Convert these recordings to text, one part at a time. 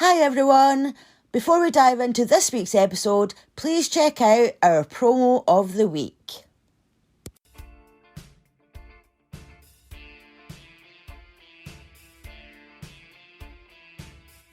Hi everyone! Before we dive into this week's episode, please check out our promo of the week.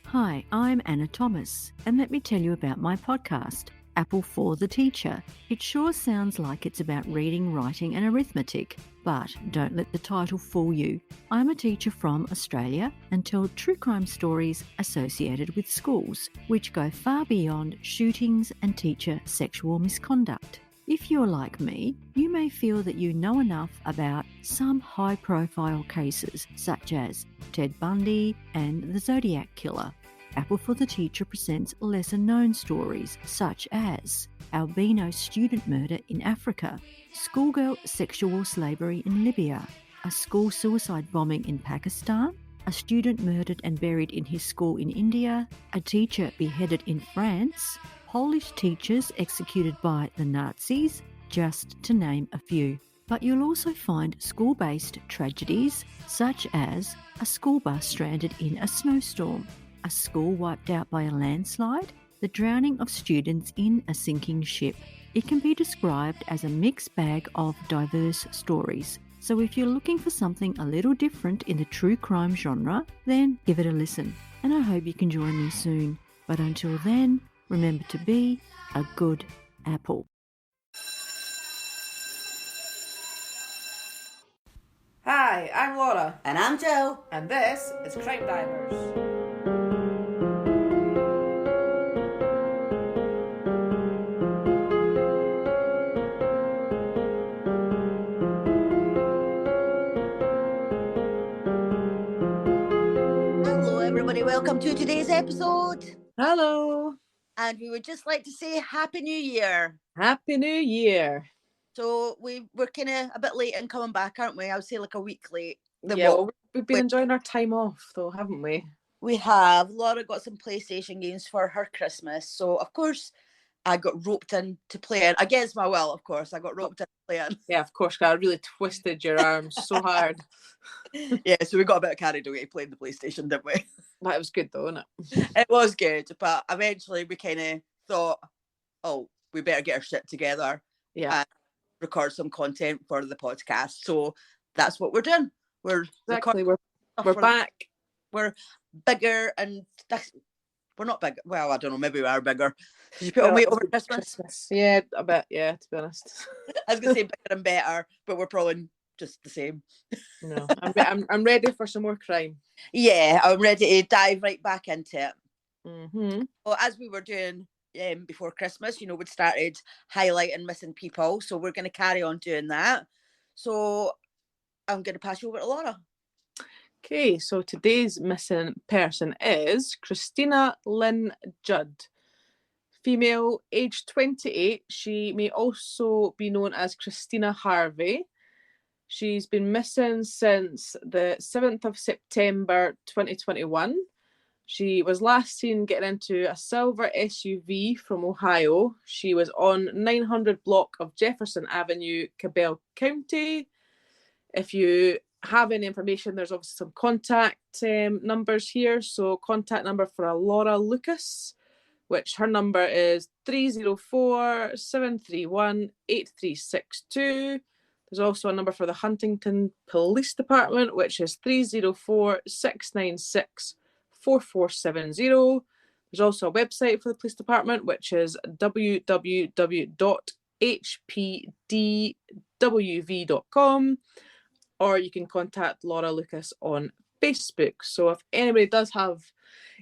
Hi, I'm Anna Thomas, and let me tell you about my podcast, Apple for the Teacher. It sure sounds like it's about reading, writing and arithmetic, but don't let the title fool you. I'm a teacher from Australia and tell true crime stories associated with schools, which go far beyond shootings and teacher sexual misconduct. If you're like me, you may feel that you know enough about some high-profile cases, such as Ted Bundy and the Zodiac Killer. Apple for the Teacher presents lesser-known stories, such as albino student murder in Africa, schoolgirl sexual slavery in Libya, a school suicide bombing in Pakistan, a student murdered and buried in his school in India, a teacher beheaded in France, Polish teachers executed by the Nazis, just to name a few. But you'll also find school-based tragedies such as a school bus stranded in a snowstorm, a school wiped out by a landslide, the drowning of students in a sinking ship. It can be described as a mixed bag of diverse stories. So if you're looking for something a little different in the true crime genre, then give it a listen. And I hope you can join me soon. But until then, remember to be a good apple. Hi, I'm Lora. And I'm Jo. And this is CrimeDivers. Hello everybody, welcome to today's episode. Hello. And we would just like to say Happy New Year. Happy New Year. So we're kind of a bit late in coming back, aren't we? I would say like a week late. We've been enjoying our time off though, haven't we? We have. Laura got some PlayStation games for her Christmas. So, of course, I got roped in to playing. Against my will, of course. I got roped in to playing. Yeah, of course. I really twisted your arms so hard. Yeah, so we got a bit carried away playing the PlayStation, didn't we? That was good though, wasn't it? It was good. But eventually we kind of thought, oh, we better get our shit together. Yeah. And record some content for the podcast. So that's what we're doing. We're back. We're bigger and we're not big. Well, I don't know. Maybe we are bigger. Did you put on weight over Christmas? Yeah, I bet. Yeah, to be honest. I was going to say bigger and better, but we're probably just the same. No, I'm ready for some more crime. Yeah, I'm ready to dive right back into it. Mm-hmm. Well, as we were doing before Christmas, we'd started highlighting missing people. So we're going to carry on doing that. So I'm going to pass you over to Laura. Okay, so today's missing person is Christina Lynn Judd. Female, age 28. She may also be known as Christina Harvey. She's been missing since the 7th of September 2021. She was last seen getting into a silver SUV from Ohio. She was on 900 block of Jefferson Avenue, Cabell County. If you have any information, there's obviously some contact numbers here. So contact number for a Lora Lucas, which her number is 304-731-8362. There's also a number for the Huntington Police Department, which is 304-696-4470. There's also a website for the police department, which is www.hpdwv.com. Or you can contact Lora Lucas on Facebook. So if anybody does have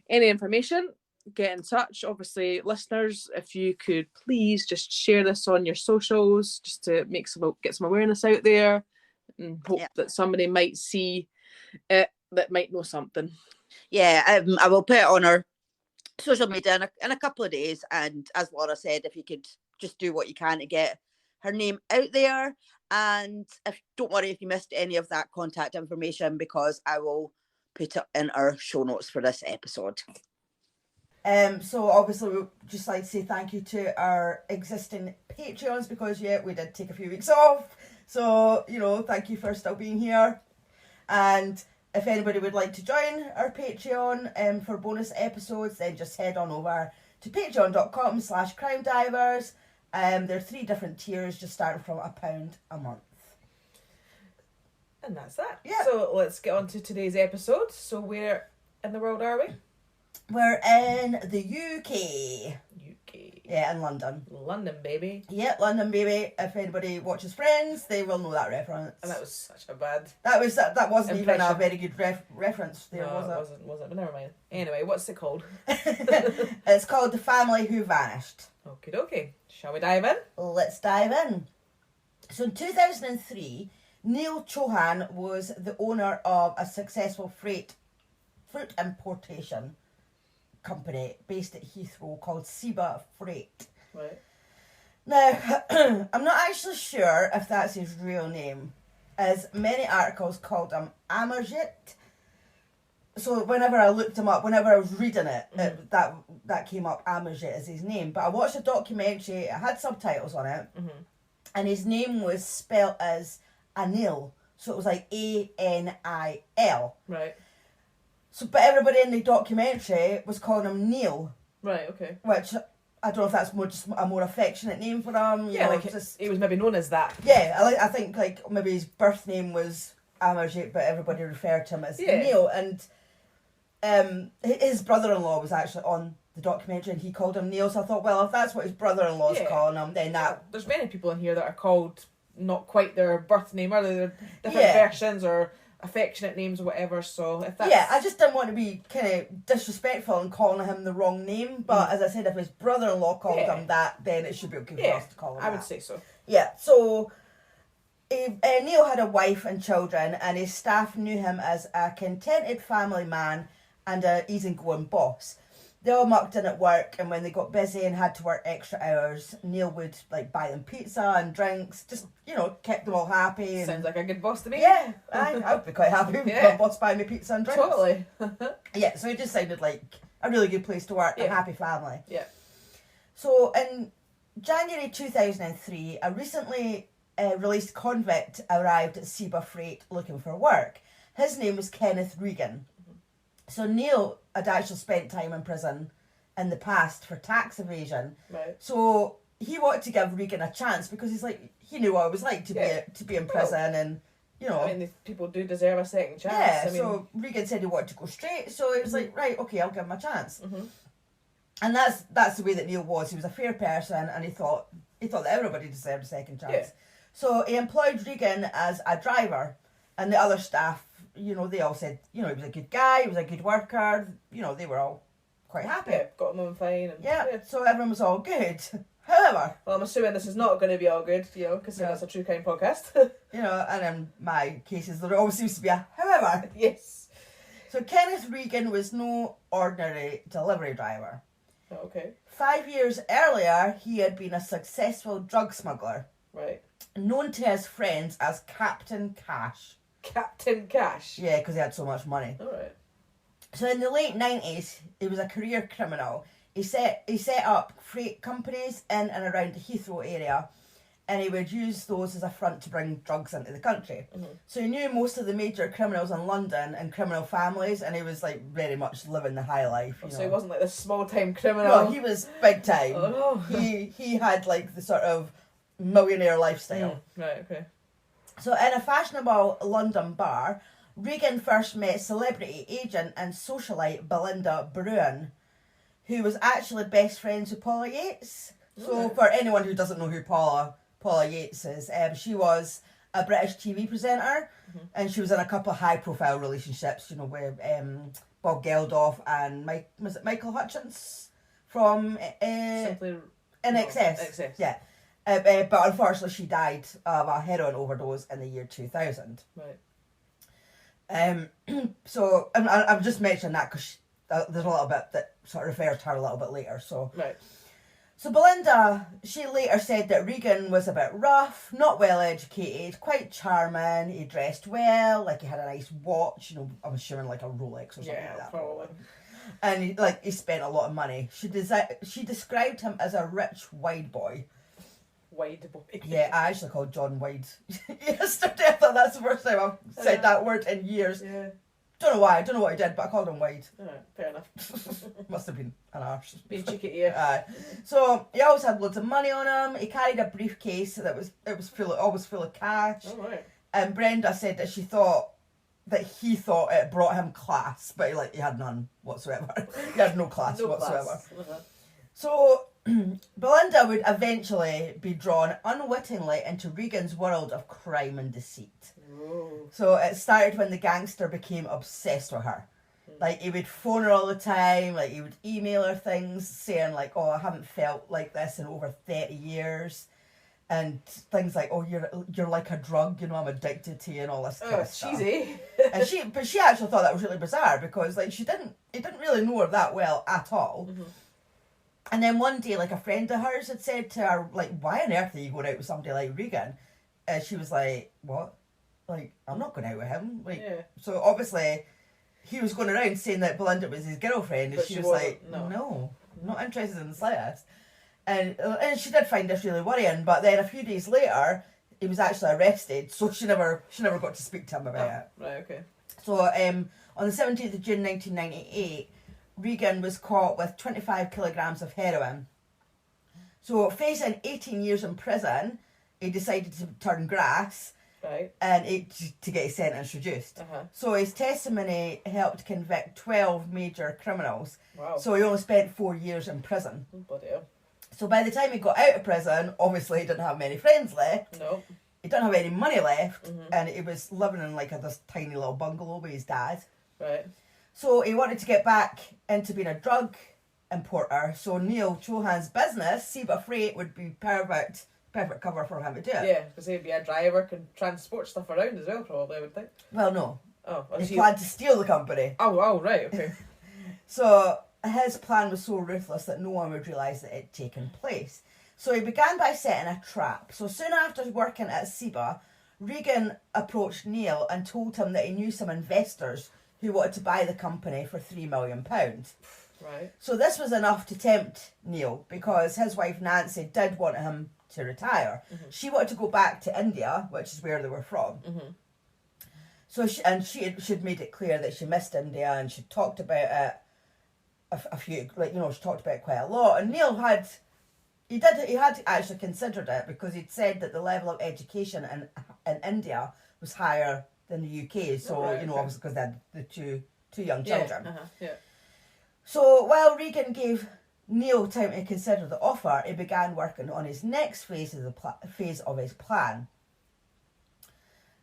any information, get in touch. Obviously, listeners, if you could please just share this on your socials, just to get some awareness out there, and hope that somebody might see it that might know something. Yeah, I will put it on our social media in a couple of days. And as Laura said, if you could just do what you can to get her name out there. And don't worry if you missed any of that contact information, because I will put it in our show notes for this episode. So obviously we'd just like to say thank you to our existing Patreons, because we did take a few weeks off. So, thank you for still being here. And if anybody would like to join our Patreon for bonus episodes, then just head on over to patreon.com/CrimeDivers. There are 3 different tiers, just starting from £1 a month. And that's that. Yeah. So let's get on to today's episode. So where in the world are we? We're in the UK. Yeah, in London. London, baby. Yeah, London, baby. If anybody watches Friends, they will know that reference. And that was such a bad... That wasn't even a impression. very good reference there, No, was it? wasn't, but never mind. Anyway, what's it called? It's called The Family Who Vanished. Okie dokie. Shall we dive in? Let's dive in. So in 2003, Neil Chohan was the owner of a successful fruit importation company based at Heathrow called Seba Freight. Right. Now, I'm not actually sure if that's his real name, as many articles called him Amarjit. So whenever I looked him up, whenever I was reading it, that came up, Amarjit as his name. But I watched a documentary, it had subtitles on it, and his name was spelled as Anil. So it was like A-N-I-L. Right. So, but everybody in the documentary was calling him Neil. Right, okay. Which, I don't know if that's just a more affectionate name for him. Yeah, like he was maybe known as that. Yeah, I think like maybe his birth name was Amarjit, but everybody referred to him as Neil. And his brother-in-law was actually on the documentary and he called him Neil. So I thought, well, if that's what his brother-in-law's calling him, then that... There's many people in here that are called not quite their birth name, or they're different versions or affectionate names or whatever, so if that's... Yeah, I just didn't want to be kind of disrespectful and calling him the wrong name, but as I said, if his brother-in-law called him that, then it should be okay for us to call him I would say so. Yeah, so Neil had a wife and children, and his staff knew him as a contented family man and an easygoing boss. They all mucked in at work, and when they got busy and had to work extra hours, Neil would like buy them pizza and drinks, just, kept them all happy. And, sounds like a good boss to me. Yeah, I would be quite happy with my boss buying me pizza and drinks. Totally. Yeah, so it just sounded like a really good place to work, a happy family. Yeah. So in January 2003, a recently released convict arrived at Seba Freight looking for work. His name was Kenneth Regan. So Neil had actually spent time in prison in the past for tax evasion. Right. So he wanted to give Regan a chance because he knew what it was like to be in prison, and I mean, these people do deserve a second chance. Yeah. I mean... So Regan said he wanted to go straight. So it was like, right, okay, I'll give him a chance. And that's the way that Neil was. He was a fair person, and he thought that everybody deserved a second chance. Yeah. So he employed Regan as a driver, and the other staff, they all said, he was a good guy, he was a good worker, they were all quite happy. Yeah, got him on fine. And, so everyone was all good. However... Well, I'm assuming this is not going to be all good, because it's a true crime podcast. And in my cases, there always seems to be a however. Yes. So Kenneth Regan was no ordinary delivery driver. Oh, okay. 5 years earlier, he had been a successful drug smuggler. Right. Known to his friends as Captain Cash. Captain Cash? Yeah, because he had so much money. Alright. So in the late 90s, he was a career criminal. He set up freight companies in and around the Heathrow area, and he would use those as a front to bring drugs into the country. So he knew most of the major criminals in London and criminal families, and he was like very much living the high life. So he wasn't like this small time criminal. No, he was big time. Oh. He had like the sort of millionaire lifestyle. Right, okay. So in a fashionable London bar, Regan first met celebrity agent and socialite Belinda Bruin, who was actually best friends with Paula Yates. So for anyone who doesn't know who Paula Yates is, she was a British TV presenter, and she was in a couple of high-profile relationships, with Bob Geldof and Michael Hutchins from Simply NXS. Yeah. But unfortunately she died of a heroin overdose in the year 2000. Right. So I'm just mentioning that because there's a little bit that sort of refers to her a little bit later. So right. So Belinda, she later said that Regan was a bit rough, not well educated, quite charming. He dressed well, like he had a nice watch. I'm assuming like a Rolex or something like that. Probably. And he spent a lot of money. She described him as a rich wide boy. Wide boy. Yeah, I actually called John Wide yesterday. I thought that's the first time I've said that word in years. Yeah. Don't know why. I don't know what he did, but I called him Wade. Alright, fair enough. Must have been an arse. Being cheeky to you. So he always had loads of money on him. He carried a briefcase that was always full of cash. Oh, right. And Brenda said that he thought it brought him class, but he had none whatsoever. He had no class whatsoever. Class. Uh-huh. So Belinda would eventually be drawn unwittingly into Regan's world of crime and deceit. Oh. So it started when the gangster became obsessed with her. Like, he would phone her all the time, like, he would email her things saying, like, oh, I haven't felt like this in over 30 years. And things like, oh, you're like a drug, you know, I'm addicted to you and all this kind of stuff. Cheesy. But she actually thought that was really bizarre because, like, he didn't really know her that well at all. Mm-hmm. And then one day, like, a friend of hers had said to her, like, why on earth are you going out with somebody like Regan? And she was like, what? Like, I'm not going out with him. Like, Yeah. So obviously, he was going around saying that Belinda was his girlfriend, and But she she was wasn't, like, no. no, not interested in the slightest. And she did find this really worrying, but then a few days later, he was actually arrested, so she never got to speak to him about it. Right, okay. So on the 17th of June 1998, Regan was caught with 25 kilograms of heroin. So facing 18 years in prison, he decided to turn grass Right. and to get his sentence reduced. Uh-huh. So his testimony helped convict 12 major criminals. Wow. So he only spent 4 years in prison. Oh, bloody hell. So by the time he got out of prison, obviously he didn't have many friends left. No. He didn't have any money left, Mhm. and he was living in like this tiny little bungalow with his dad. Right. So he wanted to get back into being a drug importer. So Neil Chohan's business, Seba Freight, would be perfect cover for him to do it. Yeah, because he'd be a driver, can transport stuff around as well, probably, I would think. Well, no. Oh, He planned to steal the company. Oh, right, okay. So his plan was so ruthless that no one would realise that it had taken place. So he began by setting a trap. So soon after working at Seba, Regan approached Neil and told him that he knew some investors who wanted to buy the company for £3 million. Right. So this was enough to tempt Neil because his wife Nancy did want him to retire. Mm-hmm. She wanted to go back to India, which is where they were from. Mm-hmm. So she'd made it clear that she missed India, and she talked about it a few, like, you know, she talked about it quite a lot. And Neil had actually considered it because he'd said that the level of education in India was higher than the UK. So, Right, you know, okay. obviously because they had the two young children. Yeah. Uh-huh. Yeah. So while Regan gave Neil time to consider the offer, he began working on his next phase of his plan.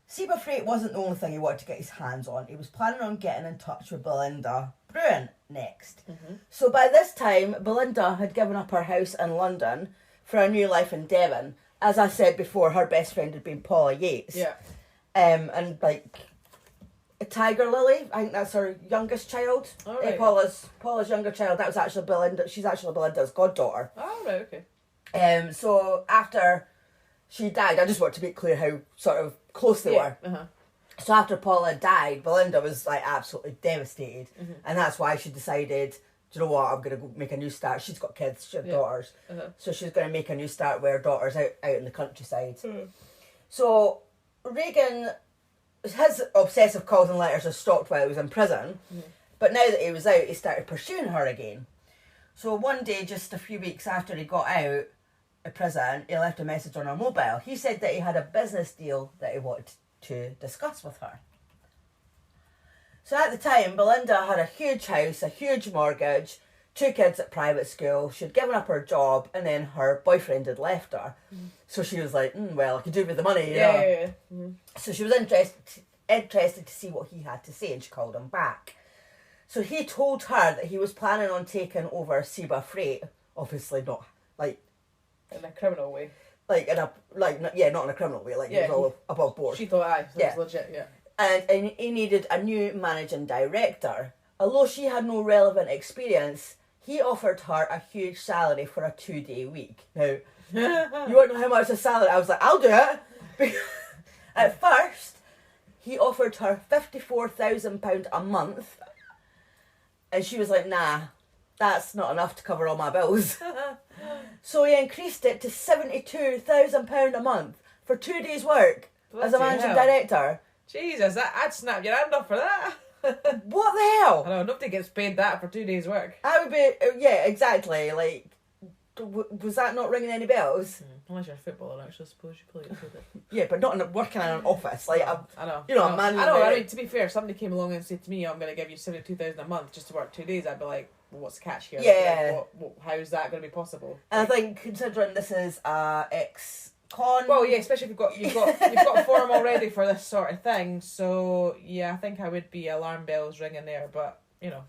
Seba Freight wasn't the only thing he wanted to get his hands on. He was planning on getting in touch with Belinda Bruin next. Mm-hmm. So by this time, Belinda had given up her house in London for a new life in Devon. As I said before, her best friend had been Paula Yates. Yeah. And like Tiger Lily, I think that's her youngest child. Oh, right. Paula's younger child. That was actually Belinda. She's actually Belinda's goddaughter. Oh, right, okay. So after she died, I just want to make clear how sort of close they were. Uh-huh. So after Paula died, Belinda was like absolutely devastated, Mm-hmm. and that's why she decided, do you know what, I'm gonna go make a new start. She's got kids, she had daughters, Uh-huh. so she's gonna make a new start with her daughters out in the countryside. Mm. So Regan, his obsessive calls and letters had stopped while he was in prison, but now that he was out, he started pursuing her again. So one day, just a few weeks after he got out of prison, he left a message on her mobile. He said that he had a business deal that he wanted to discuss with her. So at the time, Belinda had a huge house, a huge mortgage, 2 kids at private school. She'd given up her job, and then her boyfriend had left her. So she was like, well, I could do with the money, you know. Yeah. Mm-hmm. So she was interested to see what he had to say, and she called him back. So he told her that he was planning on taking over Seba Freight, obviously not like In a criminal way. not in a criminal way, like Yeah, he was all above board. She thought, aye, Yeah. that's legit, yeah. And he needed a new managing director. Although she had no relevant experience, he offered her a huge salary for a 2-day week. Now, you want to know how much the salary? I was like, I'll do it. At first, he offered her £54,000 a month, and she was like, nah, that's not enough to cover all my bills. So he increased it to £72,000 a month for 2 days' work as a Bloody managing hell. director. Jesus, I'd snap your hand off for that. What the hell? I know, nobody gets paid that for 2 days' work. I would be, yeah, exactly. Like, was that not ringing any bells? Unless you're a footballer, actually, I suppose you play it. Yeah, but not working in an office. Like, I know. You know, I a man. know. I mean, to be fair, if somebody came along and said to me, "I'm going to give you $72,000 a month just to work 2 days," I'd be like, "Well, what's the catch here? Yeah. Like, how is that going to be possible?" And I think considering this is ex-con. Well, yeah, especially if you've got a form already for this sort of thing. So yeah, I think I would be alarm bells ringing there. But you know,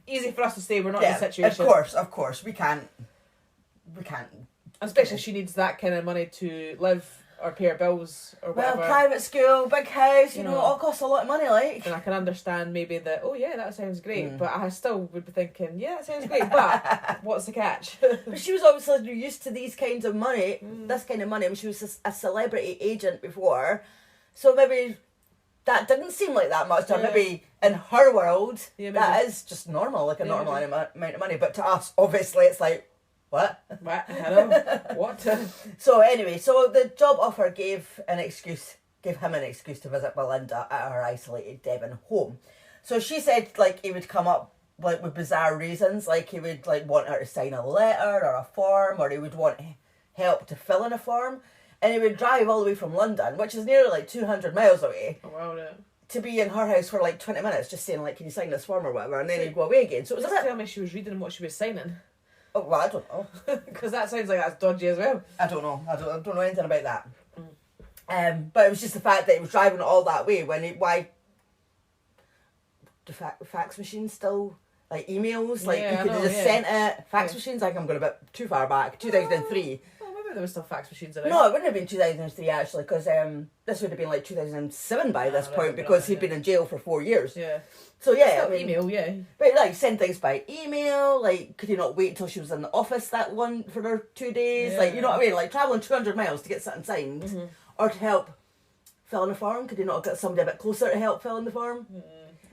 easy for us to say we're not in a situation. Of course, we can't. Especially if she needs that kind of money to live or pay her bills or whatever. Well, private school, big house, you know, it all costs a lot of money, like. And I can understand maybe that, oh yeah, that sounds great, but I still would be thinking, yeah, that sounds great, but what's the catch? But she was obviously used to these kinds of money, this kind of money, when she was a celebrity agent before, so maybe that didn't seem like that much to her. Maybe in her world, that is just normal, like a normal amount of money, but to us, obviously, it's like, what? Hello? What? So anyway, so the job offer gave him an excuse to visit Belinda at her isolated Devon home. So she said, like, he would come up like with bizarre reasons, like he would like want her to sign a letter or a form, or he would want help to fill in a form, and he would drive all the way from London, which is nearly like 200 miles away. Oh, wow, yeah. To be in her house for like 20 minutes, just saying like, can you sign this form or whatever, and then he'd go away again. So it was Just tell me she was reading what she was signing. Oh, well, I don't know. Because that sounds like that's dodgy as well. I don't know. I don't know anything about that. But it was just the fact that he was driving all that way why do fax machines still, like emails, like you could have just sent it. Fax machines, like I'm going a bit too far back, 2003. Oh, maybe there were still fax machines around. No, it wouldn't have been 2003 actually, because this would have been like 2007 by this point, because he'd been in jail for 4 years. Yeah. So yeah, still email, yeah. But like send things by email, like could he not wait till she was in the office for her 2 days? Yeah. Like, you know what I mean? Like travelling 200 miles to get something signed or to help fill in a form. Could he not have got somebody a bit closer to help fill in the form?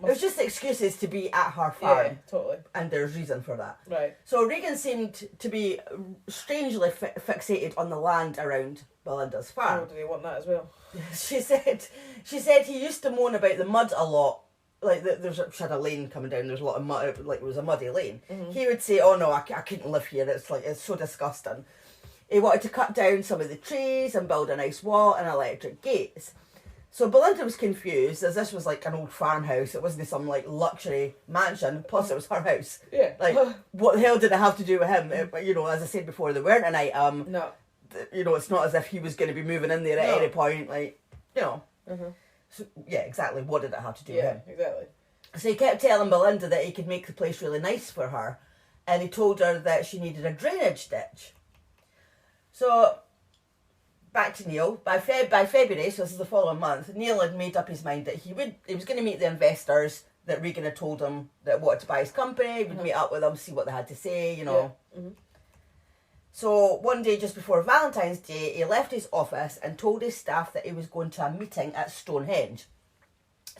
It was just excuses to be at her farm. Yeah, totally. And there's reason for that. Right. So Regan seemed to be strangely fixated on the land around Belinda's farm. Oh, do they want that as well? She said he used to moan about the mud a lot. Like, she had a lane coming down, there's a lot of mud, like it was a muddy lane. He would say, oh no, I couldn't live here, it's so disgusting. He wanted to cut down some of the trees and build a nice wall and electric gates. So Belinda was confused, as this was like an old farmhouse, it wasn't some like luxury mansion, plus it was her house. Yeah. Like, what the hell did it have to do with him? You know, as I said before, they weren't an item. No. You know, it's not as if he was going to be moving in there at any point, like, you know. So, yeah, exactly. What did it have to do with him? Yeah, exactly. So he kept telling Belinda that he could make the place really nice for her, and he told her that she needed a drainage ditch. So, back to Neil. By February, so this is the following month, Neil had made up his mind that he was going to meet the investors that Regan had told him that wanted to buy his company. He would meet up with them, see what they had to say, you know. Yeah. So one day just before Valentine's Day, he left his office and told his staff that he was going to a meeting at Stonehenge.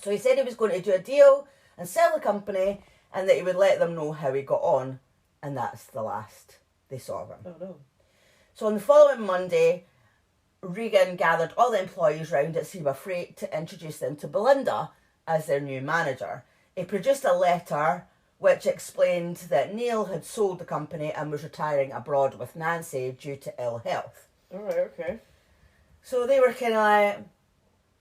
So he said he was going to do a deal and sell the company, and that he would let them know how he got on, and that's the last they saw of him. Oh no. So on the following Monday, Regan gathered all the employees round at Sea Freight to introduce them to Belinda as their new manager. He produced a letter which explained that Neil had sold the company and was retiring abroad with Nancy due to ill health. Alright, okay. So they were kind of like,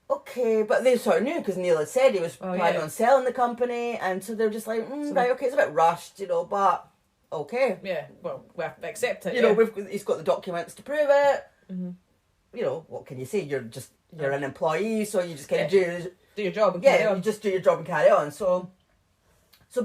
okay, but they sort of knew because Neil had said he was planning on selling the company, and so they're just like, right, okay, it's a bit rushed, you know, but okay. Yeah, well, we have to accept it. You know, he's got the documents to prove it. You know, what can you say? You're an employee, so you just kind of do your job and carry on. you just do your job and carry on. So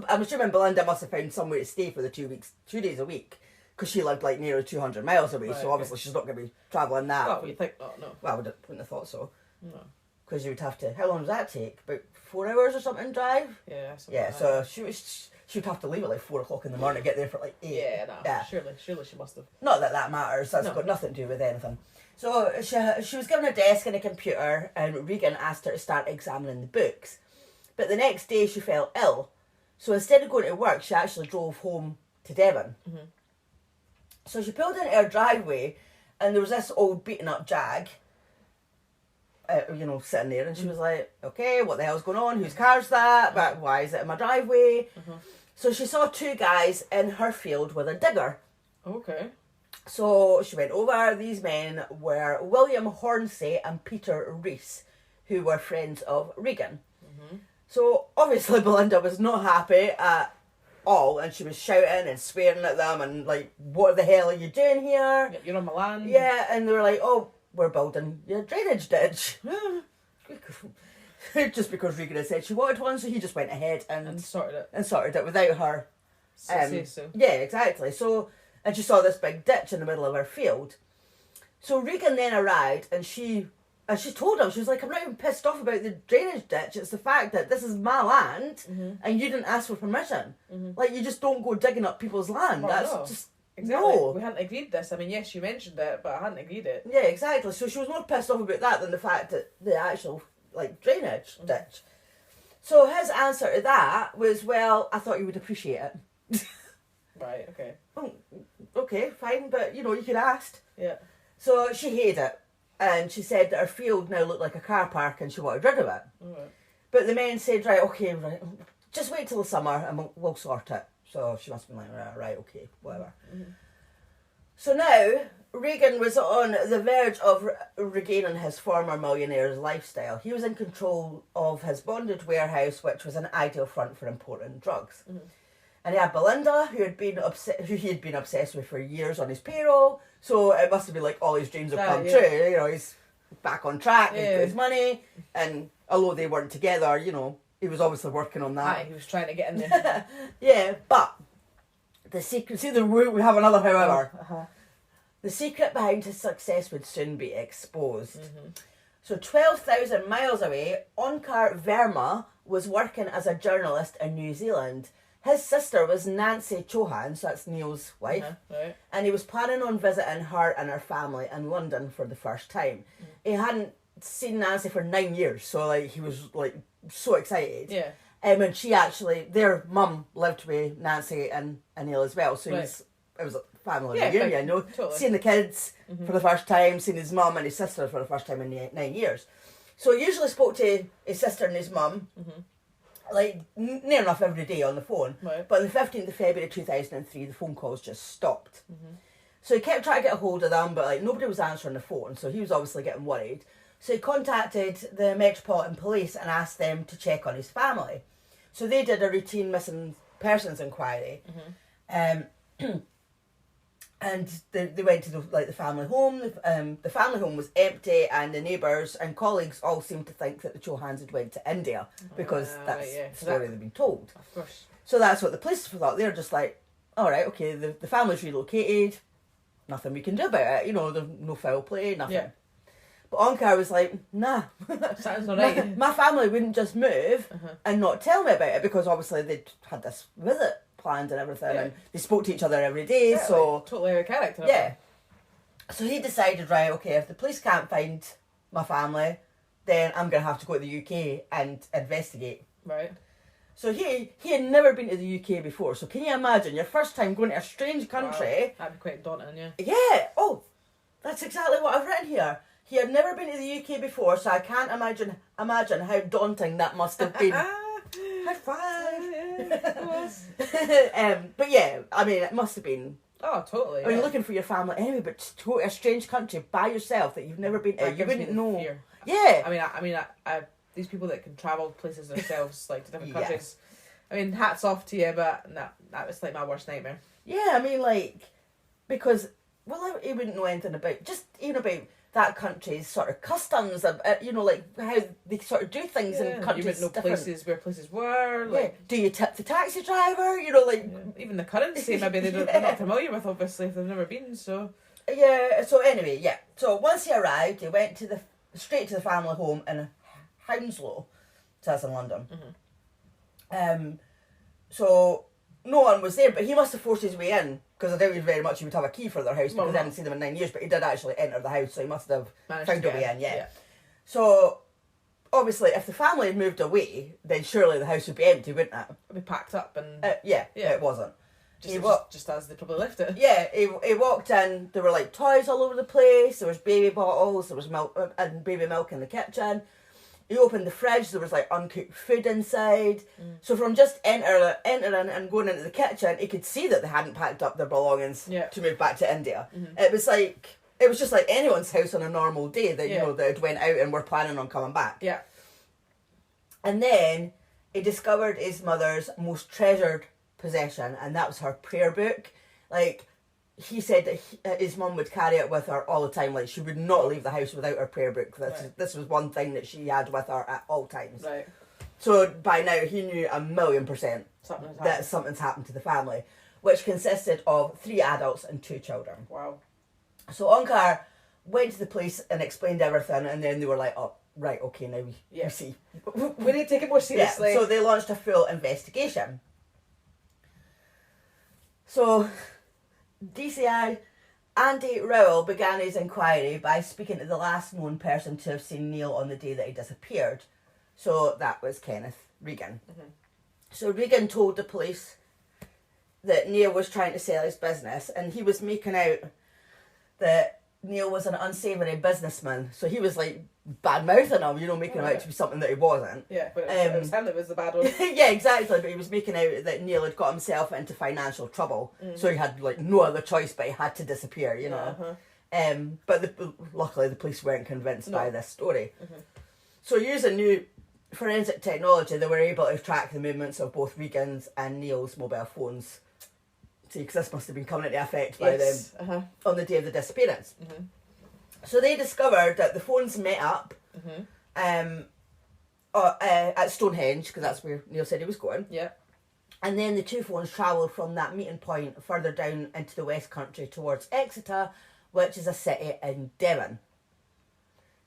I'm assuming Belinda must have found somewhere to stay for the 2 days a week, because she lived like nearly 200 miles away, so obviously she's not going to be travelling that. Well, you think not, no. Well, I wouldn't have thought so. No. Because you would have to, how long does that take? About 4 hours or something drive? Yeah, like so she would have to leave at like 4 o'clock in the morning, get there for like 8. Yeah, no, surely she must have. Not that matters, that's got nothing to do with anything. So she was given a desk and a computer, and Regan asked her to start examining the books. But the next day she fell ill, so instead of going to work, she actually drove home to Devon. So she pulled into her driveway, and there was this old beaten up Jag sitting there, and she was like, okay, what the hell's going on? Whose car's that? But why is it in my driveway? So she saw 2 guys in her field with a digger. Okay. So she went over. These men were William Hornsey and Peter Rees, who were friends of Regan. So obviously Belinda was not happy at all, and she was shouting and swearing at them and like, what the hell are you doing here? You're on my land. Yeah, and they were like, oh, we're building your drainage ditch. Just because Regan had said she wanted one, so he just went ahead and sorted it without her. Say so. Yeah, exactly. So, and she saw this big ditch in the middle of her field. So Regan then arrived, and she told him, she was like, I'm not even pissed off about the drainage ditch. It's the fact that this is my land, and you didn't ask for permission. Like, you just don't go digging up people's land. Well, That's no. just Exactly. no. We hadn't agreed this. I mean, yes, you mentioned it, but I hadn't agreed it. Yeah, exactly. So she was more pissed off about that than the fact that the actual drainage ditch. So his answer to that was, well, I thought you would appreciate it. Right. Okay. Oh, okay, fine, but you could ask. Yeah. So she hated it, and she said that her field now looked like a car park, and she wanted rid of it. Right. But the men said, right, just wait till the summer, and we'll sort it. So she must have been like, right, okay, whatever. So now, Regan was on the verge of regaining his former millionaire's lifestyle. He was in control of his bonded warehouse, which was an ideal front for importing drugs. And he had Belinda, who he had been obsessed with for years, on his payroll. So it must have been like all his dreams have come true. He's back on track, he's got his money. And although they weren't together, he was obviously working on that. Aye, he was trying to get in there. Yeah, but the secret... See, we have another however. The secret behind his success would soon be exposed. So 12,000 miles away, Onkar Verma was working as a journalist in New Zealand. His sister was Nancy Chohan, so that's Neil's wife, Right. and he was planning on visiting her and her family in London for the first time. He hadn't seen Nancy for 9 years, so he was so excited. Yeah. And she actually, their mum lived with Nancy and Neil as well, so it was a family reunion, totally. Seeing the kids for the first time, seeing his mum and his sister for the first time in 9 years. So he usually spoke to his sister and his mum, near enough every day on the phone. Right. But on the 15th of February 2003, the phone calls just stopped. So he kept trying to get a hold of them, but nobody was answering the phone, so he was obviously getting worried. So he contacted the Metropolitan Police and asked them to check on his family. So they did a routine missing persons inquiry. And they went to the family home. The family home was empty, and the neighbours and colleagues all seemed to think that the Chohans had went to India because that's the story they'd been told. Of course. So that's what the police thought. They're just like, all right, okay, the family's relocated. Nothing we can do about it. There's no foul play, nothing. Yeah. But Onkar was like, nah. Sounds all right. My family wouldn't just move and not tell me about it, because obviously they'd had this visit planned and everything, and they spoke to each other every day, so... Totally out of character. Yeah. So he decided, right, okay, if the police can't find my family, then I'm going to have to go to the UK and investigate. Right. So he had never been to the UK before, so can you imagine your first time going to a strange country? Wow. That'd be quite daunting, yeah. Yeah, that's exactly what I've written here. He had never been to the UK before, so I can't imagine how daunting that must have been. High five! But yeah, I mean, it must have been... Oh, totally. I mean, looking for your family anyway, but to go to a strange country by yourself that you've never been to, you wouldn't know. Fear. Yeah. I mean, these people that can travel places themselves, to different countries. I mean, hats off to you, but that was my worst nightmare. Yeah, I mean, because, he wouldn't know anything about, just even about that country's sort of customs, how they sort of do things in countries. You wouldn't know where places were. Do you tip the taxi driver? Even the currency, maybe they're not familiar with, obviously, if they've never been, so... Yeah, so anyway, yeah. So once he arrived, he went straight to the family home in Hounslow, so that's in London. So no one was there, but he must have forced his way in, because I doubt very much he would have a key for their house, because I hadn't seen them in 9 years, but he did actually enter the house, so he must have found a way in, yeah. So, obviously, if the family had moved away, then surely the house would be empty, wouldn't it? It'd be packed up and... Yeah, it wasn't. Just as they probably left it. Yeah, he walked in, there were like toys all over the place, there was baby bottles, there was milk and baby milk in the kitchen. He opened the fridge, there was like uncooked food inside. So from just entering and going into the kitchen, he could see that they hadn't packed up their belongings to move back to India. It was just like anyone's house on a normal day that, you know, that went out and were planning on coming back. Yeah. And then he discovered his mother's most treasured possession, and that was her prayer book. Like, he said that his mum would carry it with her all the time. Like, she would not leave the house without her prayer book. This was one thing that she had with her at all times. Right. So by now he knew 1,000,000% that something's happened to the family, which consisted of 3 adults and 2 children. Wow. So Onkar went to the police and explained everything, and then they were like, oh, right, okay, now we see. We need to take it more seriously. Yeah, so they launched a full investigation. So DCI Andy Rowell began his inquiry by speaking to the last known person to have seen Neil on the day that he disappeared. So that was Kenneth Regan. So Regan told the police that Neil was trying to sell his business, and he was making out that Neil was an unsavoury businessman. So he was like bad-mouthing him, you know, making him out to be something that he wasn't. Yeah, but it was him that was the bad one. Yeah, exactly. But he was making out that Neil had got himself into financial trouble. So he had like no other choice but he had to disappear, you know. But luckily the police weren't convinced by this story. So using new forensic technology, they were able to track the movements of both Regan's and Neil's mobile phones. See, because this must have been coming into effect by them on the day of the disappearance. So they discovered that the phones met up at Stonehenge, because that's where Neil said he was going. Yeah. And then the 2 phones travelled from that meeting point further down into the West Country towards Exeter, which is a city in Devon.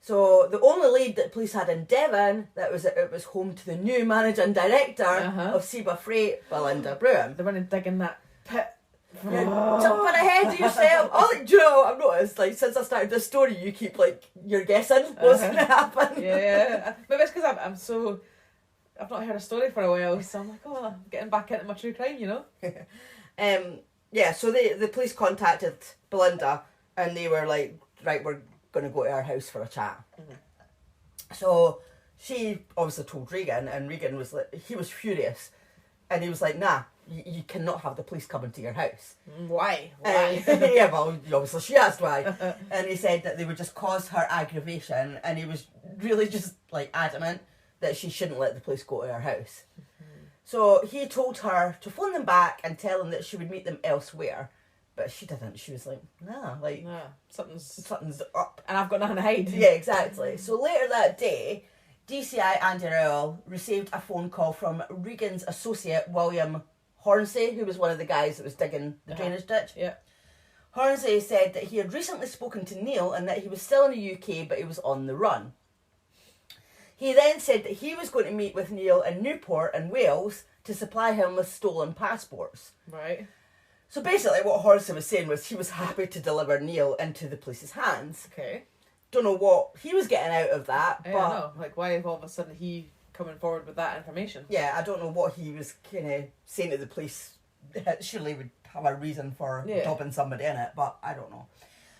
So the only lead that police had in Devon, it was home to the new managing director of Seba Freight, Belinda Broom. They weren't digging that pit. Yeah, jumping ahead of yourself. Do you know what I've noticed? Like, since I started this story, you keep like you're guessing what's going to happen. Yeah, maybe it's because I've not heard a story for a while, so I'm like, oh, I'm getting back into my true crime, you know. Yeah. So the police contacted Belinda, and they were like, right, we're going to go to our house for a chat. So she obviously told Regan, and Regan was like, he was furious, and he was like, nah. You cannot have the police coming to your house. Why? Yeah, well, obviously she asked why. And he said that they would just cause her aggravation, and he was really just like adamant that she shouldn't let the police go to her house. So he told her to phone them back and tell them that she would meet them elsewhere. But she didn't. She was like, nah, something's up. And I've got nothing to hide. Yeah, exactly. So later that day, DCI Andy Rowell received a phone call from Regan's associate, William Hornsey, who was one of the guys that was digging the drainage ditch. Yeah. Hornsey said that he had recently spoken to Neil and that he was still in the UK, but he was on the run. He then said that he was going to meet with Neil in Newport in Wales to supply him with stolen passports. Right. So basically what Hornsey was saying was he was happy to deliver Neil into the police's hands. Okay. Don't know what he was getting out of that, I but... don't know. Like, why all of a sudden he coming forward with that information? Yeah, I don't know what he was kind of saying to the police. Surely would have a reason for dubbing somebody in it, but I don't know.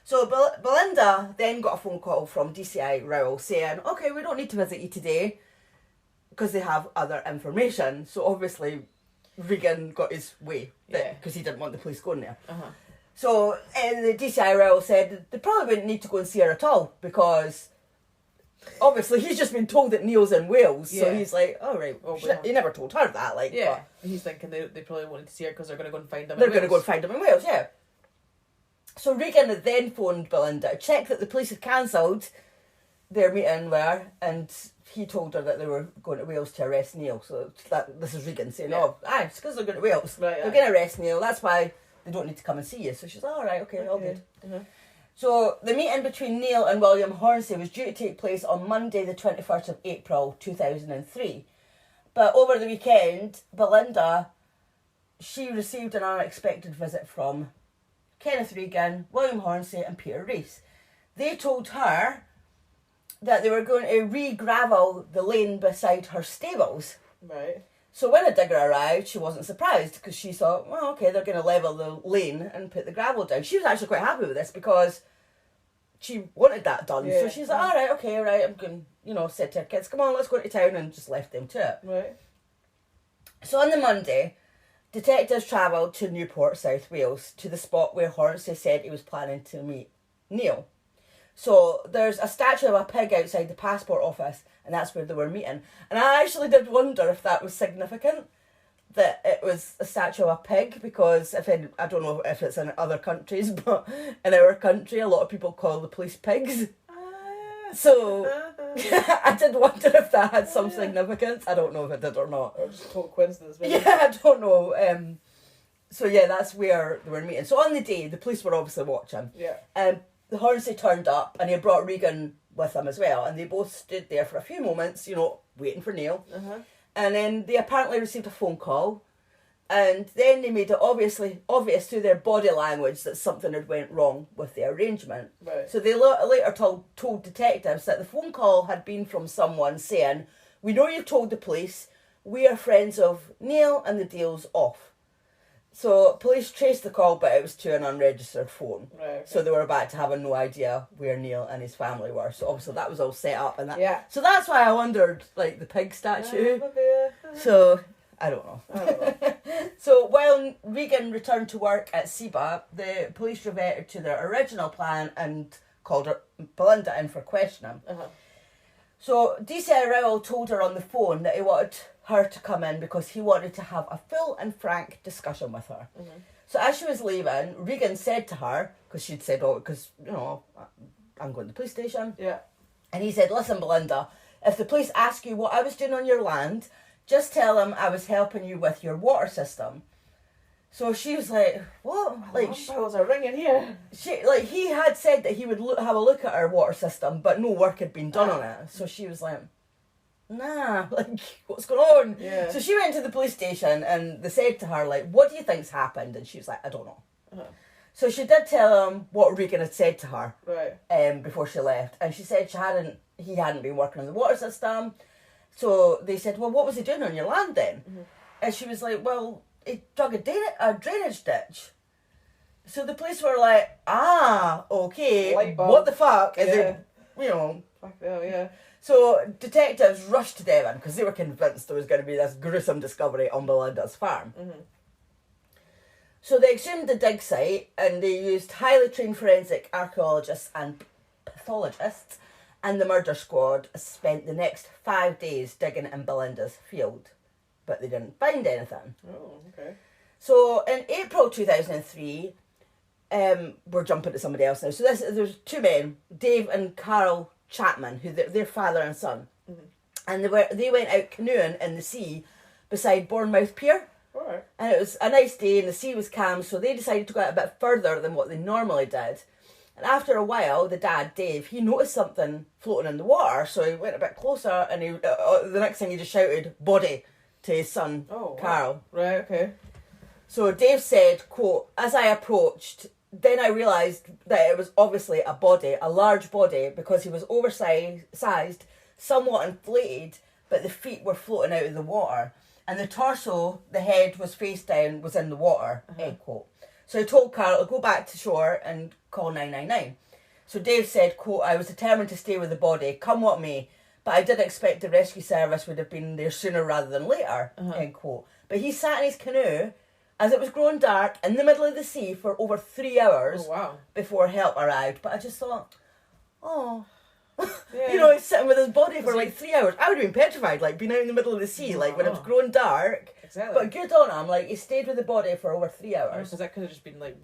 So Belinda then got a phone call from DCI Rowell saying, okay, we don't need to visit you today because they have other information. So obviously Regan got his way because he didn't want the police going there. So the DCI Rowell said they probably wouldn't need to go and see her at all because obviously he's just been told that Neil's in Wales, so he's like, oh right, well, he never told her that, like. Yeah, he's thinking they probably wanted to see her because they're going to go and find him. They're going to go and find him in Wales, yeah. So Regan had then phoned Belinda to check that the police had cancelled their meeting with her, and he told her that they were going to Wales to arrest Neil. So this is Regan saying, it's because they're going to Wales. Right, they're going to arrest Neil, that's why they don't need to come and see you. So she's like, all right, okay, all good. So the meeting between Neil and William Hornsey was due to take place on Monday the 21st of April 2003. But over the weekend, Belinda, she received an unexpected visit from Kenneth Regan, William Hornsey and Peter Rees. They told her that they were going to re-gravel the lane beside her stables. Right. So when a digger arrived, she wasn't surprised because she thought, well, okay, they're going to level the lane and put the gravel down. She was actually quite happy with this because she wanted that done. Yeah. So she's like, all right, okay, right, I'm going to, said to her kids, come on, let's go to town, and just left them to it. Right. So on the Monday, detectives travelled to Newport, South Wales, to the spot where Hornsey said he was planning to meet Neil. So there's a statue of a pig outside the passport office, and that's where they were meeting. And I actually did wonder if that was significant, that it was a statue of a pig, because I don't know if it's in other countries, but in our country, a lot of people call the police pigs. So I did wonder if that had some significance. I don't know if it did or not. Or just total coincidence, maybe. Yeah, I don't know. So yeah, that's where they were meeting. So on the day, the police were obviously watching. Yeah. The Hornsey turned up, and he brought Regan with him as well, and they both stood there for a few moments, waiting for Neil. And then they apparently received a phone call, and then they made it obvious through their body language that something had went wrong with the arrangement. Right. So they later told detectives that the phone call had been from someone saying, "We know you've told the police, we are friends of Neil and the deal's off." So police traced the call, but it was to an unregistered phone. Right. Okay. So they were back to having no idea where Neil and his family were. So obviously that was all set up, and that. Yeah. So that's why I wondered, like, the pig statue. So I don't know. So while Regan returned to work at SEBA, the police reverted to their original plan and called her Belinda in for questioning. So DCI Rowell told her on the phone that he wanted her to come in because he wanted to have a full and frank discussion with her. So as she was leaving, Regan said to her, because she'd said, I'm going to the police station. Yeah. And he said, listen, Belinda, if the police ask you what I was doing on your land, just tell them I was helping you with your water system. So she was like, what? Like, bells are ringing here. he had said that he would have a look at her water system, but no work had been done on it. So she was like, nah, like, what's going on? Yeah. So she went to the police station, and they said to her, like, what do you think's happened? And she was like, I don't know. So she did tell him what Regan had said to her. Right. Before she left, and she said he hadn't been working on the water system. So they said, well, what was he doing on your land then? And she was like, well, he dug a drainage ditch. So the police were like, okay, Light bulb. what the fuck? Is Yeah. it, Fuck hell, yeah. So detectives rushed to Devon because they were convinced there was going to be this gruesome discovery on Belinda's farm. So they exhumed the dig site, and they used highly trained forensic archaeologists and pathologists, and the murder squad spent the next 5 days digging in Belinda's field, but they didn't find anything. Oh, okay. So in April 2003, we're jumping to somebody else now. So there's two men, Dave and Carl Chapman, who their father and son, and they went out canoeing in the sea beside Bournemouth Pier. Alright. And it was a nice day and the sea was calm, so they decided to go out a bit further than what they normally did. And after a while, the dad, Dave, he noticed something floating in the water, so he went a bit closer, and the next thing he just shouted, body, to his son, Carl. Wow. Right, okay. So Dave said, quote, as I approached, then I realised that it was obviously a body, a large body, because he was oversized, somewhat inflated, but the feet were floating out of the water. And the torso, the head was face down, was in the water, end quote. So he told Carl to go back to shore and call 999. So Dave said, quote, I was determined to stay with the body, come what may, but I did expect the rescue service would have been there sooner rather than later, end quote. But he sat in his canoe as it was growing dark in the middle of the sea for over 3 hours before help arrived. But I just thought, Yeah. He's sitting with his body for like 3 hours. I would have been petrified, like being out in the middle of the sea, like when it was growing dark. Exactly. But good on him, like he stayed with the body for over 3 hours. Because that could have just been like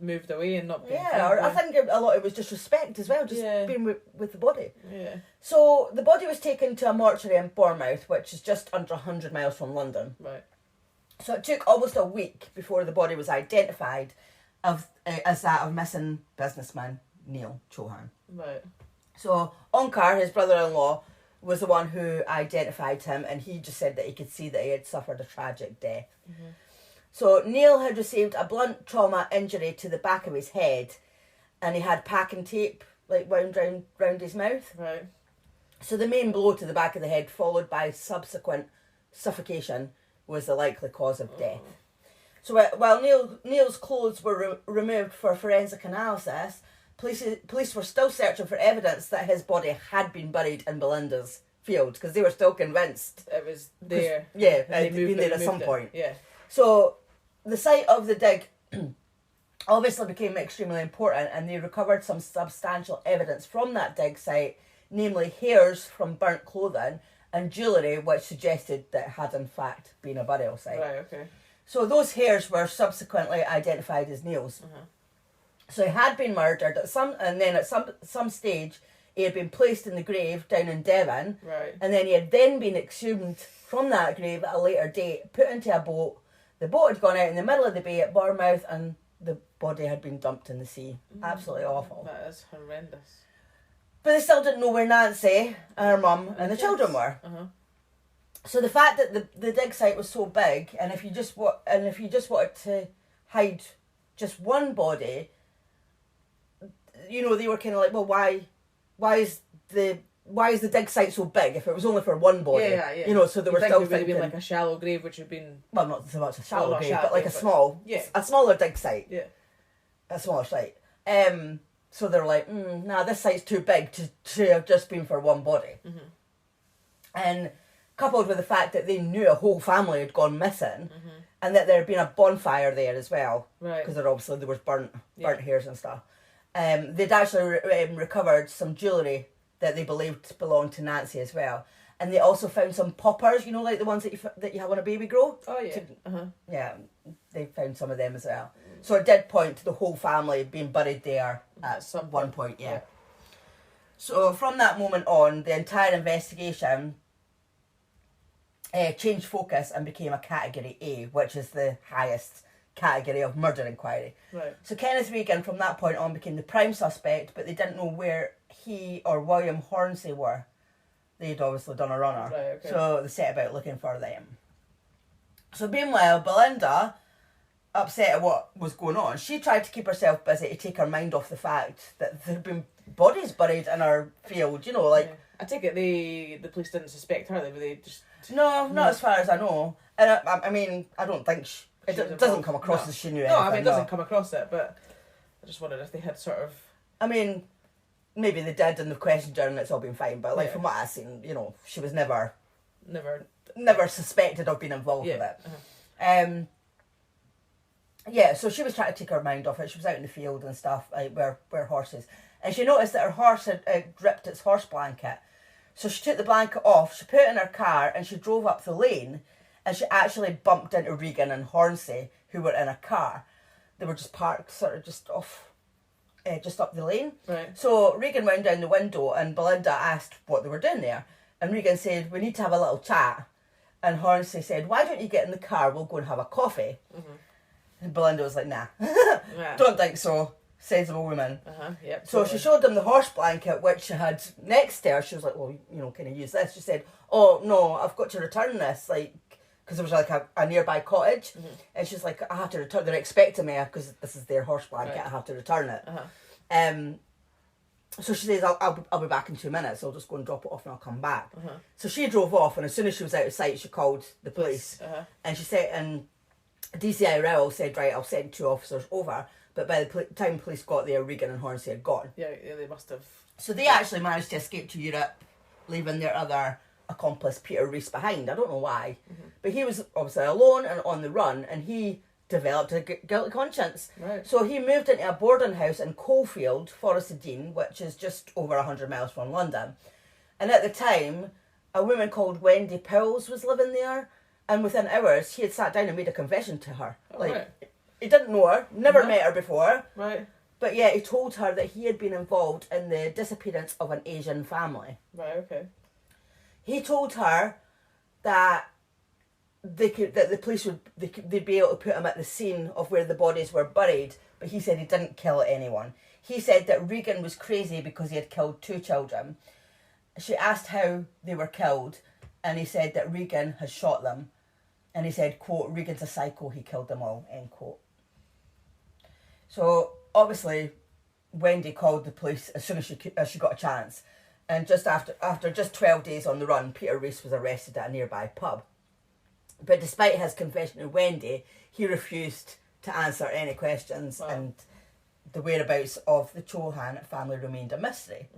moved away and not been. Yeah, or I think a lot of it was just respect as well, just being with the body. Yeah. So the body was taken to a mortuary in Bournemouth, which is just under 100 miles from London. Right. So it took almost a week before the body was identified as that of missing businessman Neil Chohan. Right. So Onkar, his brother-in-law, was the one who identified him, and he just said that he could see that he had suffered a tragic death. So Neil had received a blunt trauma injury to the back of his head, and he had packing tape like wound round his mouth. Right. So the main blow to the back of the head, followed by subsequent suffocation, was the likely cause of death. So while Neil's clothes were removed for forensic analysis, police were still searching for evidence that his body had been buried in Belinda's field, because they were still convinced it was there. Yeah, it had been there at some point. Yeah. So the site of the dig obviously became extremely important, and they recovered some substantial evidence from that dig site, namely hairs from burnt clothing and jewellery, which suggested that it had in fact been a burial site. Right, okay. So those hairs were subsequently identified as Neil's. So he had been murdered at some stage he had been placed in the grave down in Devon, Right. and then he had then been exhumed from that grave at a later date, put into a boat. The boat had gone out in the middle of the bay at Bournemouth, and the body had been dumped in the sea. Absolutely awful. That is horrendous. But they still didn't know where Nancy and her mum and the children were. So the fact that the dig site was so big, and if you just wanted to hide just one body, you know, they were kind of like, well, why is the dig site so big if it was only for one body? Yeah. You know, so they were still it would have thinking, been like a shallow grave, which would have been... well, not so much a shallow not grave, shallow but like grave, a small, a smaller dig site. Yeah. A smaller site. So they're like, nah, this site's too big to have just been for one body. And coupled with the fact that they knew a whole family had gone missing, and that there had been a bonfire there as well, Right. because there was burnt hairs and stuff. They'd actually recovered some jewellery that they believed belonged to Nancy as well, and they also found some poppers, you know, like the ones that you have on a baby grow. Oh yeah. Yeah, they found some of them as well. So it did point to the whole family being buried there at some one point. Yeah. So from that moment on, the entire investigation changed focus and became a Category A, which is the highest category of murder inquiry. Right. So Kenneth Regan from that point on became the prime suspect, but they didn't know where he or William Hornsey were. They'd obviously done a runner. Right, okay. So they set about looking for them. So meanwhile, Belinda, upset at what was going on, she tried to keep herself busy to take her mind off the fact that there had been bodies buried in her field, you know, like... Yeah. I take it the police didn't suspect her, they just... No, not as far as I know. And I mean, I don't think... It doesn't come across as she knew anything. No, I mean, it doesn't come across it, but I just wondered if they had sort of... I mean, maybe they did and they've questioned her and it's all been fine, but like from what I've seen, you know, she was never suspected of being involved with it. Yeah, so she was trying to take her mind off it. She was out in the field and stuff, like where horses. And she noticed that her horse had ripped its horse blanket. So she took the blanket off, she put it in her car and she drove up the lane, and she actually bumped into Regan and Hornsey, who were in a car. They were just parked sort of just off, just up the lane. Right. So Regan wound down the window and Belinda asked what they were doing there. And Regan said, we need to have a little chat. And Hornsey said, why don't you get in the car, we'll go and have a coffee. And Belinda was like, nah, don't think so. Sensible woman. Yep, so she showed them the horse blanket which she had next to her. She was like, well, you know, can I use this? She said, oh no, I've got to return this, like, because there was like a nearby cottage. And she's like, I have to return, they're expecting me because this is their horse blanket, I have to return it. So she says, I'll be back in 2 minutes, I'll just go and drop it off and I'll come back. So she drove off, and as soon as she was out of sight she called the police. And she said, and DCI Rowell said, right, I'll send 2 officers over. But by the time police got there, Regan and Hornsey had gone. Yeah, they must have. So they actually managed to escape to Europe, leaving their other accomplice, Peter Rees, behind. I don't know why. But he was obviously alone and on the run, and he developed a guilty conscience. Right. So he moved into a boarding house in Coalfield, Forest of Dean, which is just over 100 miles from London. And at the time, a woman called Wendy Powles was living there, and within hours, he had sat down and made a confession to her. Right. He didn't know her, never met her before. Right. But yeah, he told her that he had been involved in the disappearance of an Asian family. Right, okay. He told her that the police they'd be able to put him at the scene of where the bodies were buried, but he said he didn't kill anyone. He said that Regan was crazy because he had killed 2 children. She asked how they were killed, and he said that Regan had shot them. And he said, quote, Regan's a psycho, he killed them all, end quote. So obviously Wendy called the police as soon as she got a chance, and just after just 12 days on the run, Peter Rees was arrested at a nearby pub. But despite his confession to Wendy, he refused to answer any questions, and the whereabouts of the Chohan family remained a mystery.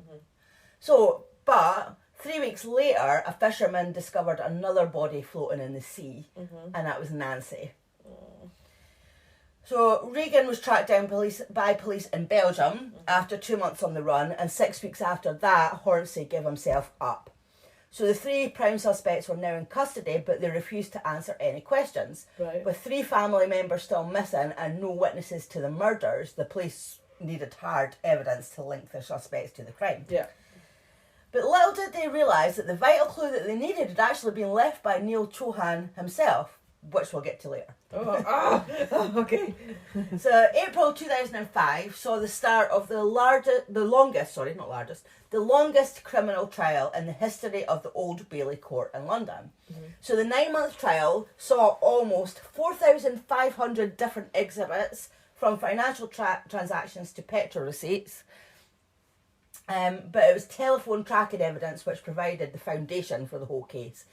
So, but 3 weeks later, a fisherman discovered another body floating in the sea, and that was Nancy. So Regan was tracked down by police in Belgium after 2 months on the run, and 6 weeks after that, Hornsey gave himself up. So the 3 prime suspects were now in custody, but they refused to answer any questions. Right. With 3 family members still missing and no witnesses to the murders, the police needed hard evidence to link their suspects to the crime. Yeah. But little did they realise that the vital clue that they needed had actually been left by Neil Chohan himself, which we'll get to later. Okay. So April 2005 saw the start of the longest criminal trial in the history of the Old Bailey Court in London. So the 9-month trial saw almost 4,500 different exhibits, from financial transactions to petrol receipts. But it was telephone tracking evidence which provided the foundation for the whole case.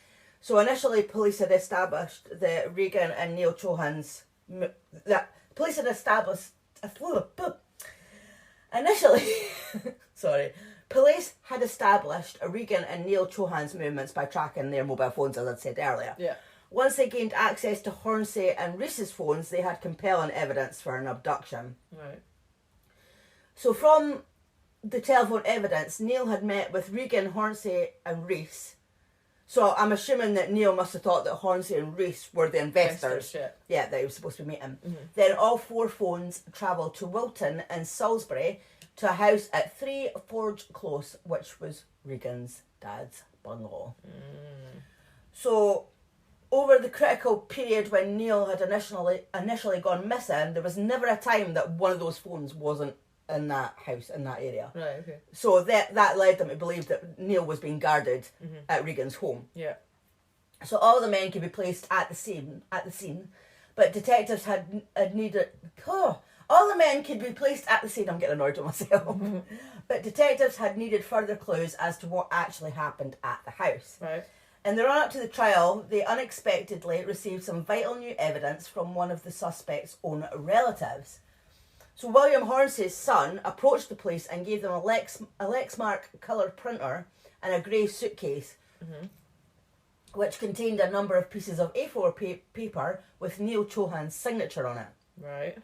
So initially, police had established that Regan and Neil Chohan's... Police had established Regan and Neil Chohan's movements by tracking their mobile phones, as I'd said earlier. Yeah. Once they gained access to Hornsey and Reese's phones, they had compelling evidence for an abduction. Right. So from the telephone evidence, Neil had met with Regan, Hornsey and Reese. So I'm assuming that Neil must have thought that Hornsey and Reese were the investors. Yeah, that he was supposed to meet him. Then all 4 phones travelled to Wilton and Salisbury to a house at 3 Forge Close, which was Regan's dad's bungalow. So over the critical period when Neil had initially gone missing, there was never a time that one of those phones wasn't in that house, in that area. Right, okay. So that led them to believe that Neil was being guarded at Regan's home. Yeah. So all the men could be placed at the scene, but detectives had needed... all the men could be placed at the scene. I'm getting annoyed with myself. But detectives had needed further clues as to what actually happened at the house. Right. In the run-up to the trial, they unexpectedly received some vital new evidence from one of the suspect's own relatives. So William Hornsey's son approached the police and gave them a Lexmark colour printer and a grey suitcase, which contained a number of pieces of A4 paper with Neil Chohan's signature on it. Right.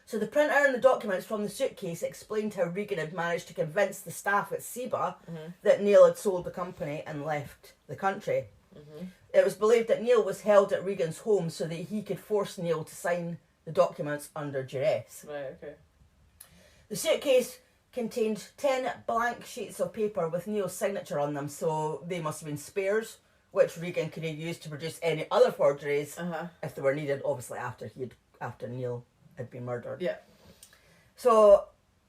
So the printer and the documents from the suitcase explained how Regan had managed to convince the staff at SEBA that Neil had sold the company and left the country. It was believed that Neil was held at Regan's home so that he could force Neil to sign the documents under duress. Right, okay. The suitcase contained 10 blank sheets of paper with Neil's signature on them, so they must have been spares, which Regan could have used to produce any other forgeries if they were needed, obviously after Neil had been murdered. Yeah. So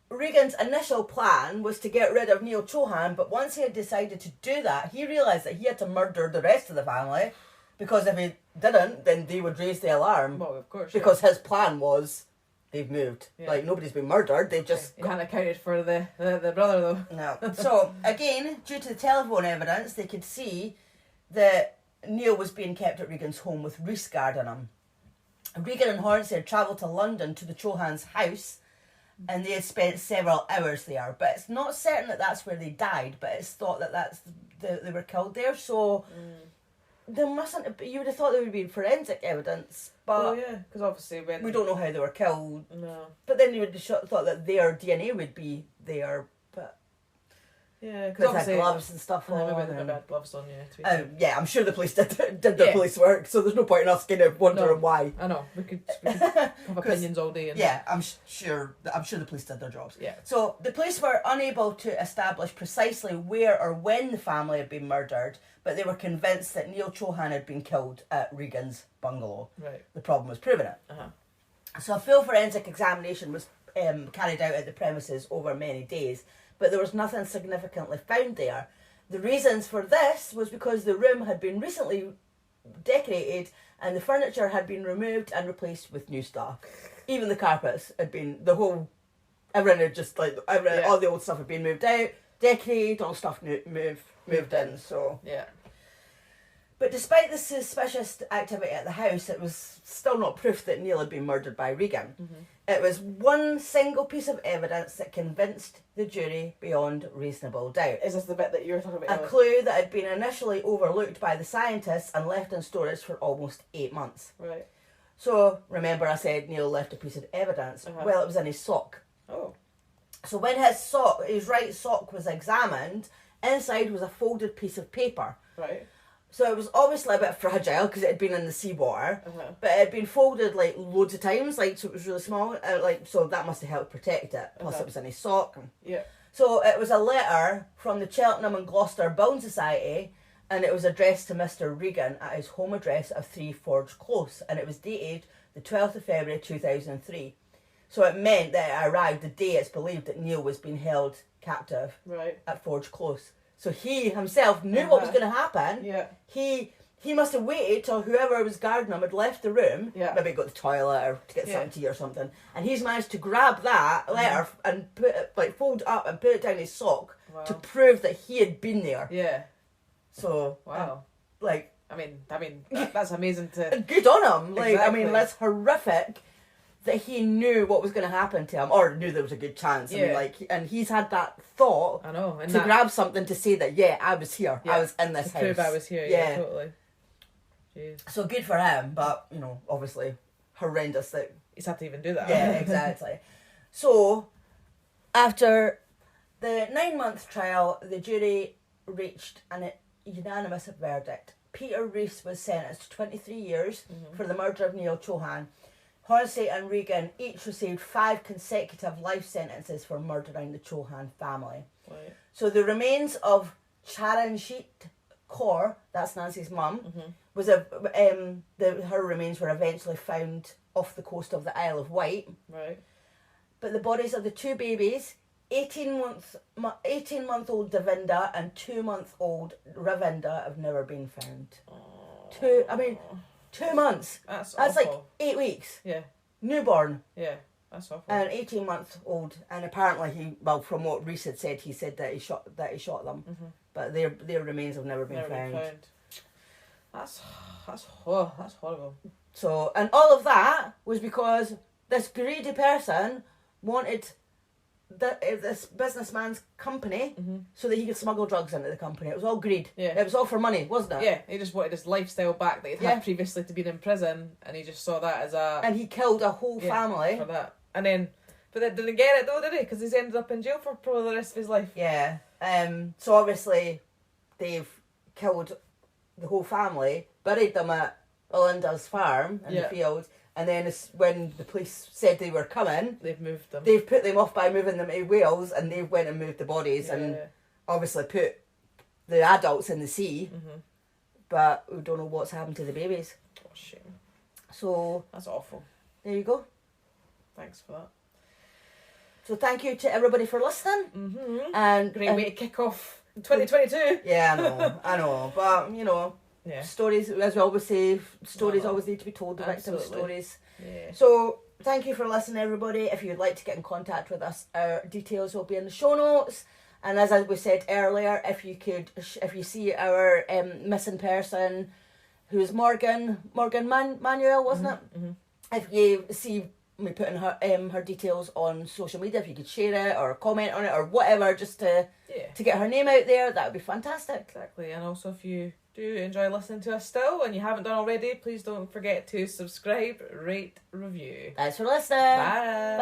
Regan's initial plan was to get rid of Neil Chohan, but once he had decided to do that, he realised that he had to murder the rest of the family, because if he didn't, then they would raise the alarm. Well, of course. Because his plan was, they've moved. Yeah. Like, nobody's been murdered, they've just... You hadn't accounted for the brother, though. No. So, again, due to the telephone evidence, they could see that Neil was being kept at Regan's home with Reese guarding him. Regan and Hornsey had travelled to London to the Chohan's house, and they had spent several hours there. But it's not certain that that's where they died, but it's thought that they were killed there. So there mustn't have, you would have thought there would be forensic evidence, but because obviously when... we don't know how they were killed. No. But then you would have thought that their DNA would be there, but... Yeah, because because they had gloves and stuff on. Maybe they had gloves on, yeah. Yeah, I'm sure the police did their police work, so there's no point in us kind of wondering why. I know, we could have opinions all day. And I'm sure the police did their jobs. Yeah. So the police were unable to establish precisely where or when the family had been murdered, but they were convinced that Neil Chohan had been killed at Regan's bungalow. Right. The problem was proving it. So a full forensic examination was carried out at the premises over many days, but there was nothing significantly found there. The reasons for this was because the room had been recently decorated and the furniture had been removed and replaced with new stuff. Even the carpets had been, everything had just all the old stuff had been moved out, decorated, all stuff moved in, so... Yeah. But despite the suspicious activity at the house, it was still not proof that Neil had been murdered by Regan. It was one single piece of evidence that convinced the jury beyond reasonable doubt. Is this the bit that you were talking about? A clue that had been initially overlooked by the scientists and left in storage for almost 8 months. Right. So, remember I said Neil left a piece of evidence? Well, it was in his sock. Oh. So when his right sock was examined, inside was a folded piece of paper. Right. So it was obviously a bit fragile because it had been in the seawater, but it had been folded like loads of times, like so it was really small, so that must have helped protect it. Plus it was in his sock. Yeah. So it was a letter from the Cheltenham and Gloucester Building Society, and it was addressed to Mr. Regan at his home address of 3 Forge Close, and it was dated the 12th of February 2003. So it meant that it arrived the day it's believed that Neil was being held captive at Forge Close. So he himself knew what was going to happen. Yeah. He must have waited till whoever was guarding him had left the room, maybe go to the toilet or to get something to eat or something, and he's managed to grab that letter and put it, like, fold it up and put it down his sock to prove that he had been there. Yeah. So, wow. Like... I mean, that's amazing to... Good on him. Like, Exactly. I mean, that's horrific that he knew what was going to happen to him, or knew there was a good chance. I mean, like, and he's had that thought to grab something to say that, I was here. I was in this house. To prove I was here, yeah, totally. Jeez. So good for him, but, you know, obviously horrendous that... He's had to even do that. Yeah, exactly. So, after the 9-month trial, the jury reached a unanimous verdict. Peter Rees was sentenced to 23 years for the murder of Neil Chohan. Hornsey and Regan each received 5 consecutive life sentences for murdering the Chohan family. Right. So the remains of Charanjit Kaur, that's Nancy's mum, was her remains were eventually found off the coast of the Isle of Wight. Right. But the bodies of the 2 babies, 18-month-old Devinda and 2-month-old Ravinda, have never been found. 2 months. That's like 8 weeks. Yeah. Newborn. Yeah. That's awful. And 18-month-old, and apparently from what Reese had said, he said that he shot them, but their remains have never been found. That's horrible. So, and all of that was because this greedy person wanted this businessman's company so that he could smuggle drugs into the company. It was all greed. Yeah. It was all for money, wasn't it? Yeah, he just wanted his lifestyle back that he'd had previously to be in prison, and he just saw that as a... And he killed a whole family. For that. And then... But they didn't get it though, did he? Because he's ended up in jail for probably the rest of his life. Yeah. So obviously they've killed the whole family, buried them at Belinda's farm in the field, and then when the police said they were coming, they've moved them. They've put them off by moving them to Wales, and they've went and moved the bodies and obviously put the adults in the sea, but we don't know what's happened to the babies. Oh, shame. So... That's awful. There you go. Thanks for that. So thank you to everybody for listening. And great way to kick off 2022. Yeah, I know. But, you know, stories, as we always say, stories always need to be told, the victims' stories. Yeah. So thank you for listening, everybody. If you'd like to get in contact with us, our details will be in the show notes. And as we said earlier, if you see our missing person, who's Morgan Manuel, wasn't it? If you see me putting her details on social media, if you could share it or comment on it or whatever, just to get her name out there, that would be fantastic. Exactly. And also, if you do enjoy listening to us still and you haven't done already, please don't forget to subscribe, rate, review. Thanks for listening. Bye.